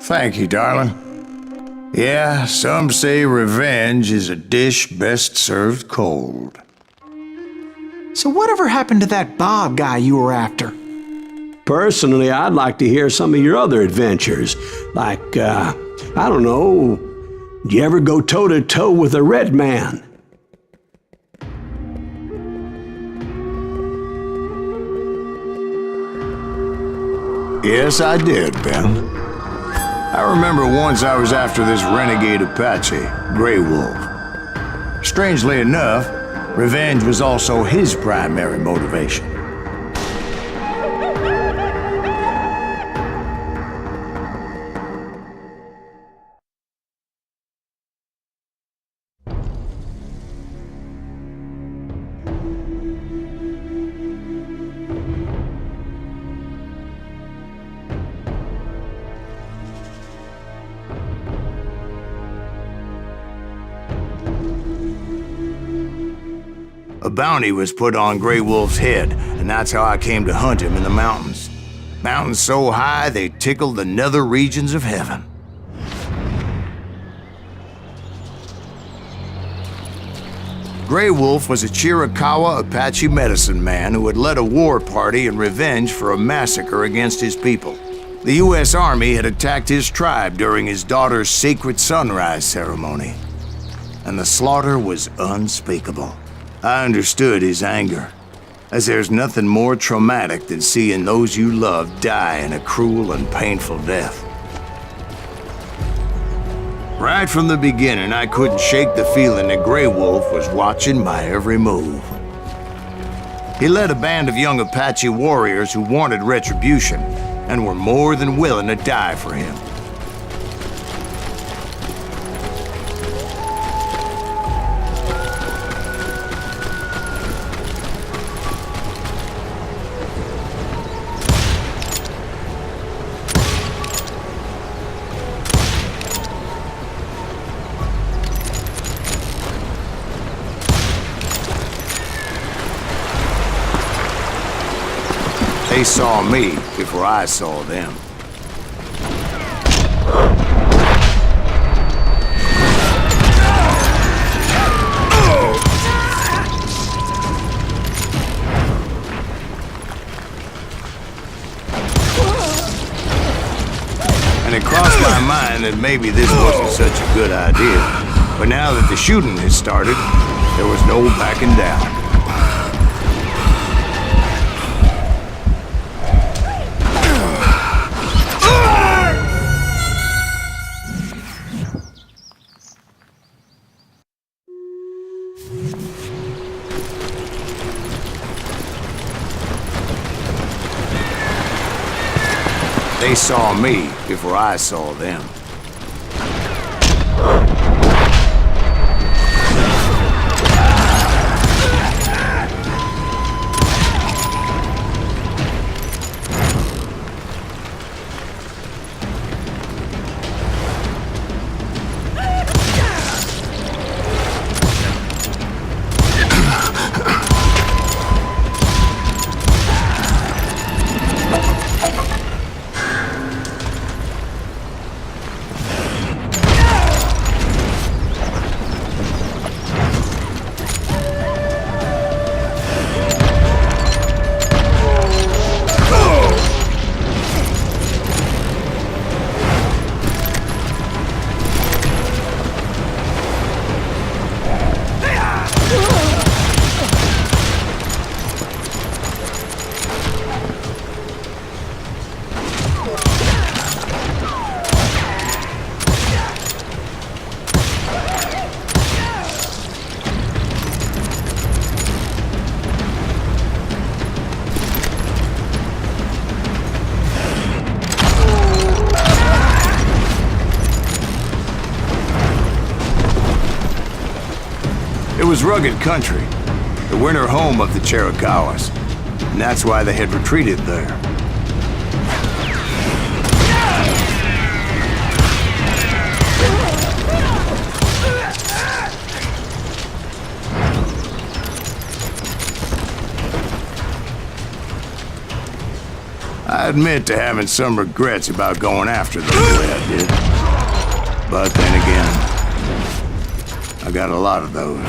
Thank you, darling. Yeah, some say revenge is a dish best served cold. So whatever happened to that Bob guy you were after? Personally, I'd like to hear some of your other adventures. Like, I don't know, did you ever go toe-to-toe with a red man? Yes, I did, Ben. I remember once I was after this renegade Apache, Grey Wolf. Strangely enough, revenge was also his primary motivation. A bounty was put on Grey Wolf's head, and that's how I came to hunt him in the mountains. Mountains so high they tickled the nether regions of heaven. Grey Wolf was a Chiricahua Apache medicine man who had led a war party in revenge for a massacre against his people. The U.S. Army had attacked his tribe during his daughter's sacred sunrise ceremony, and the slaughter was unspeakable. I understood his anger, as there's nothing more traumatic than seeing those you love die in a cruel and painful death. Right from the beginning, I couldn't shake the feeling that Grey Wolf was watching my every move. He led a band of young Apache warriors who wanted retribution and were more than willing to die for him. They saw me before I saw them. And it crossed my mind that maybe this wasn't such a good idea. But now that the shooting had started, there was no backing down. They saw me before I saw them. It was rugged country, the winter home of the Chiricahuas, and that's why they had retreated there. I I admit to having some regrets about going after them the way I did. But then again, I got a lot of those.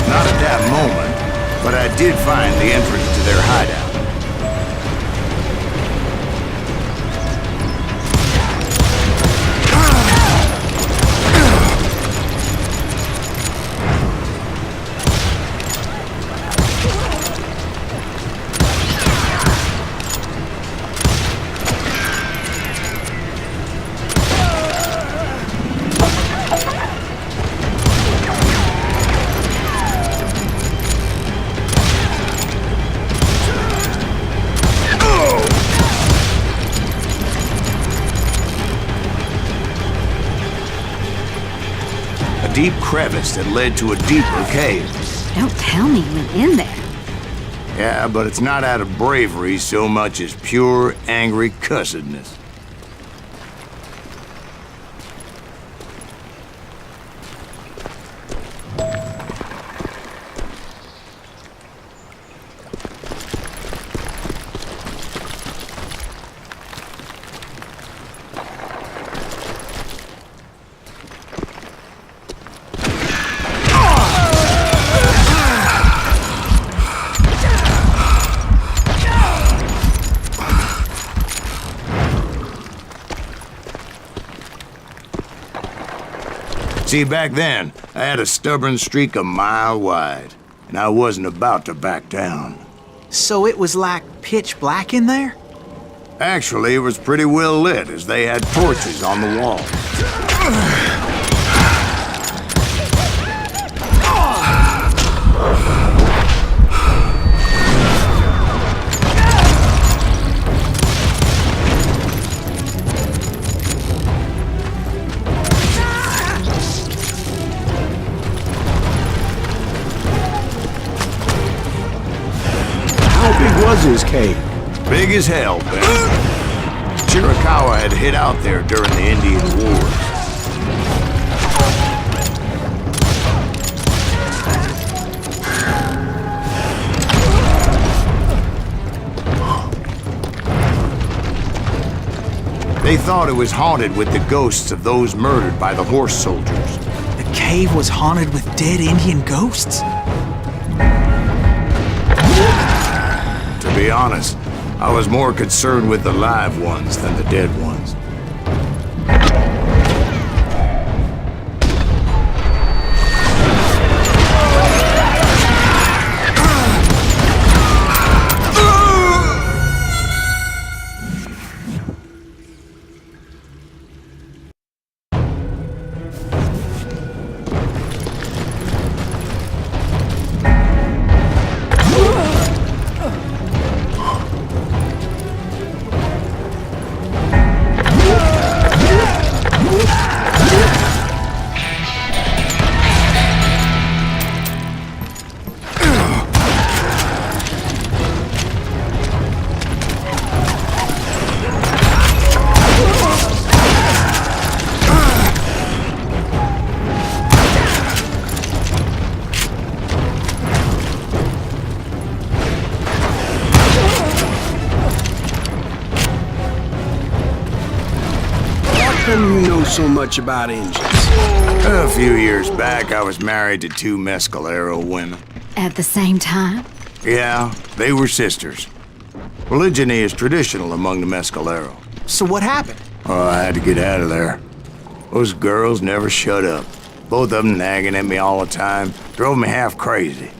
Not at that moment, but I did find the entrance to their hideout. Deep crevice that led to a deeper cave. Don't tell me you went in there. Yeah, but it's not out of bravery so much as pure, angry cussedness. See, back then, I had a stubborn streak a mile wide, and I wasn't about to back down. So it was like pitch black in there? Actually, it was pretty well lit, as they had torches on the wall. How big was his cave? Big as hell, Ben. Chiricahua had hid out there during the Indian Wars. They thought it was haunted with the ghosts of those murdered by the horse soldiers. The cave was haunted with dead Indian ghosts? To be honest, I was more concerned with the live ones than the dead ones. How come you know so much about Indians? A few years back, I was married to two Mescalero women. At the same time? Yeah, they were sisters. Polygyny is traditional among the Mescalero. So what happened? Oh, I had to get out of there. Those girls never shut up. Both of them nagging at me all the time. Drove me half crazy.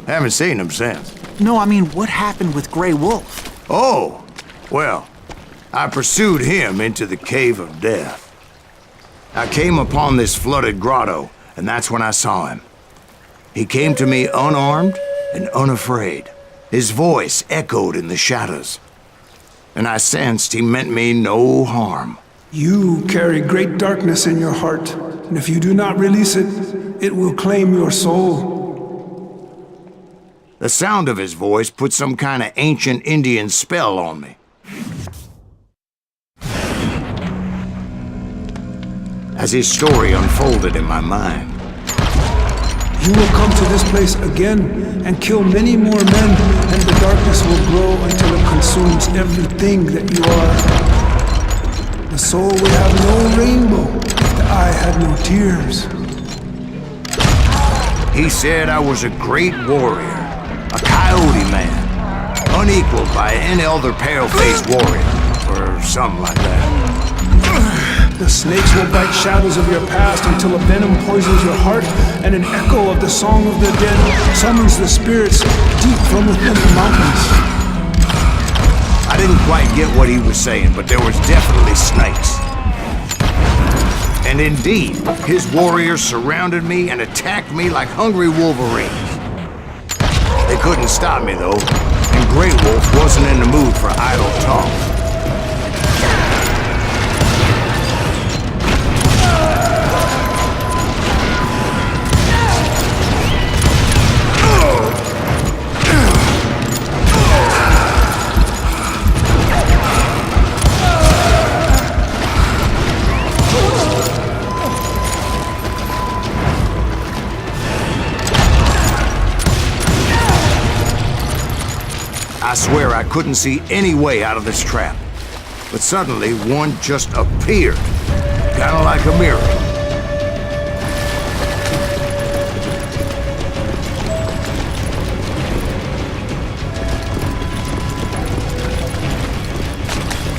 Haven't seen them since. No, I mean, what happened with Grey Wolf? Oh, well, I pursued him into the Cave of Death. I came upon this flooded grotto, and that's when I saw him. He came to me unarmed and unafraid. His voice echoed in the shadows, and I sensed he meant me no harm. You carry great darkness in your heart, and if you do not release it, it will claim your soul. The sound of his voice put some kind of ancient Indian spell on me. As his story unfolded in my mind, You will come to this place again and kill many more men, and the darkness will grow until it consumes everything that you are. The soul will have no rainbow, the eye had no tears. he said I was a great warrior, a coyote man, unequaled by any other pale-faced warrior, or something like that. The snakes will bite shadows of your past until a venom poisons your heart, and an echo of the song of the dead summons the spirits deep from within the mountains. I didn't quite get what he was saying, but there was definitely snakes. And indeed, his warriors surrounded me and attacked me like hungry wolverines. They couldn't stop me, though, and Grey Wolf wasn't in the mood for idle talk. I swear I couldn't see any way out of this trap. But suddenly, one just appeared. Kinda like a miracle.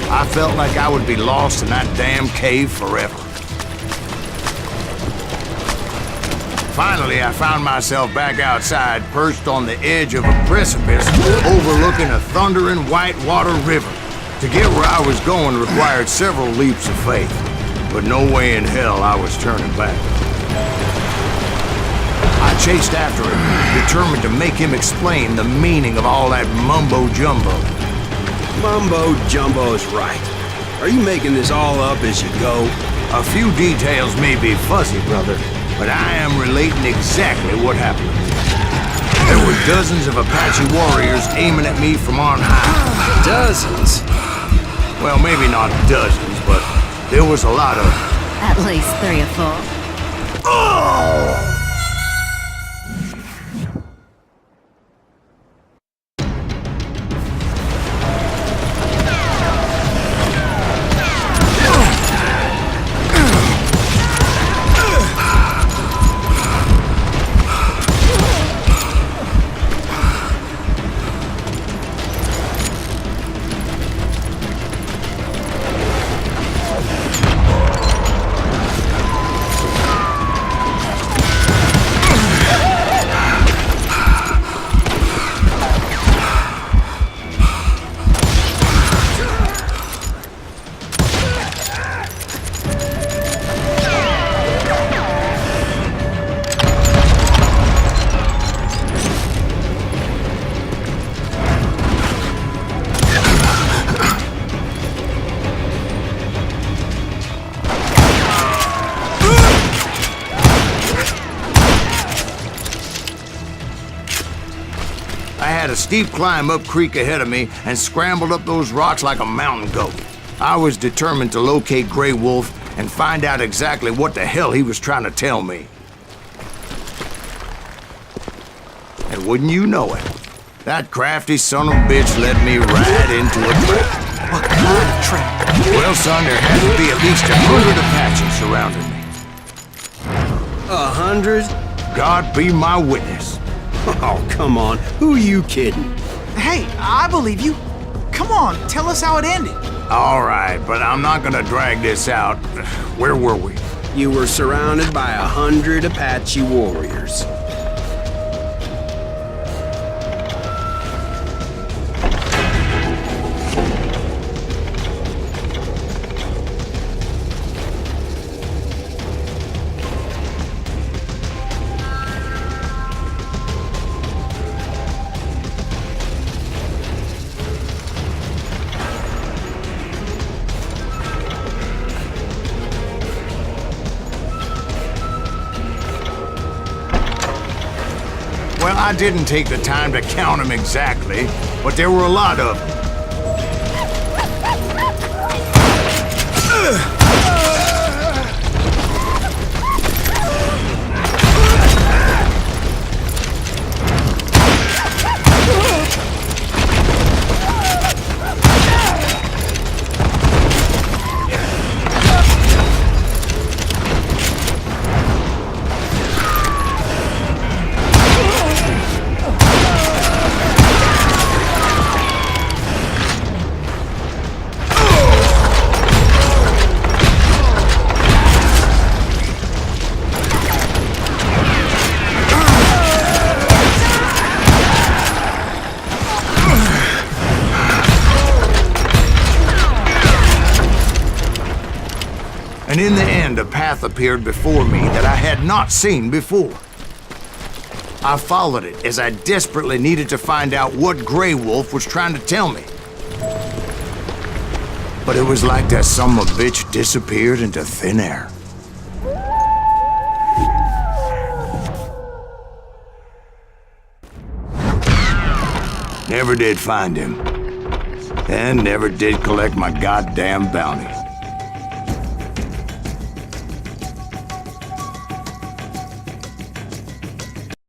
I felt like I would be lost in that damn cave forever. Finally, I found myself back outside, perched on the edge of a precipice, overlooking a thundering white-water river. To get where I was going required several leaps of faith, but no way in hell I was turning back. I chased after him, determined to make him explain the meaning of all that mumbo-jumbo. Mumbo-jumbo is right. Are you making this all up as you go? A few details may be fuzzy, brother, but I am relating exactly what happened. There were dozens of Apache warriors aiming at me from on high. Dozens? Well, maybe not dozens, but there was a lot of... At least 3 or 4. Oh! I had a steep climb up creek ahead of me and scrambled up those rocks like a mountain goat. I was determined to locate Grey Wolf and find out exactly what the hell he was trying to tell me. And wouldn't you know it, that crafty son of a bitch led me right into a trap. What kind of trap? Well, son, there had to be at least 100 Apaches surrounding me. 100? God be my witness. Oh, come on. Who are you kidding? Hey, I believe you. Come on, tell us how it ended. All right, but I'm not gonna drag this out. Where were we? You were surrounded by 100 Apache warriors. Well, I didn't take the time to count them exactly, but there were a lot of them. And in the end, a path appeared before me that I had not seen before. I followed it as I desperately needed to find out what Grey Wolf was trying to tell me. But it was like that son of a bitch disappeared into thin air. Never did find him. And never did collect my goddamn bounty.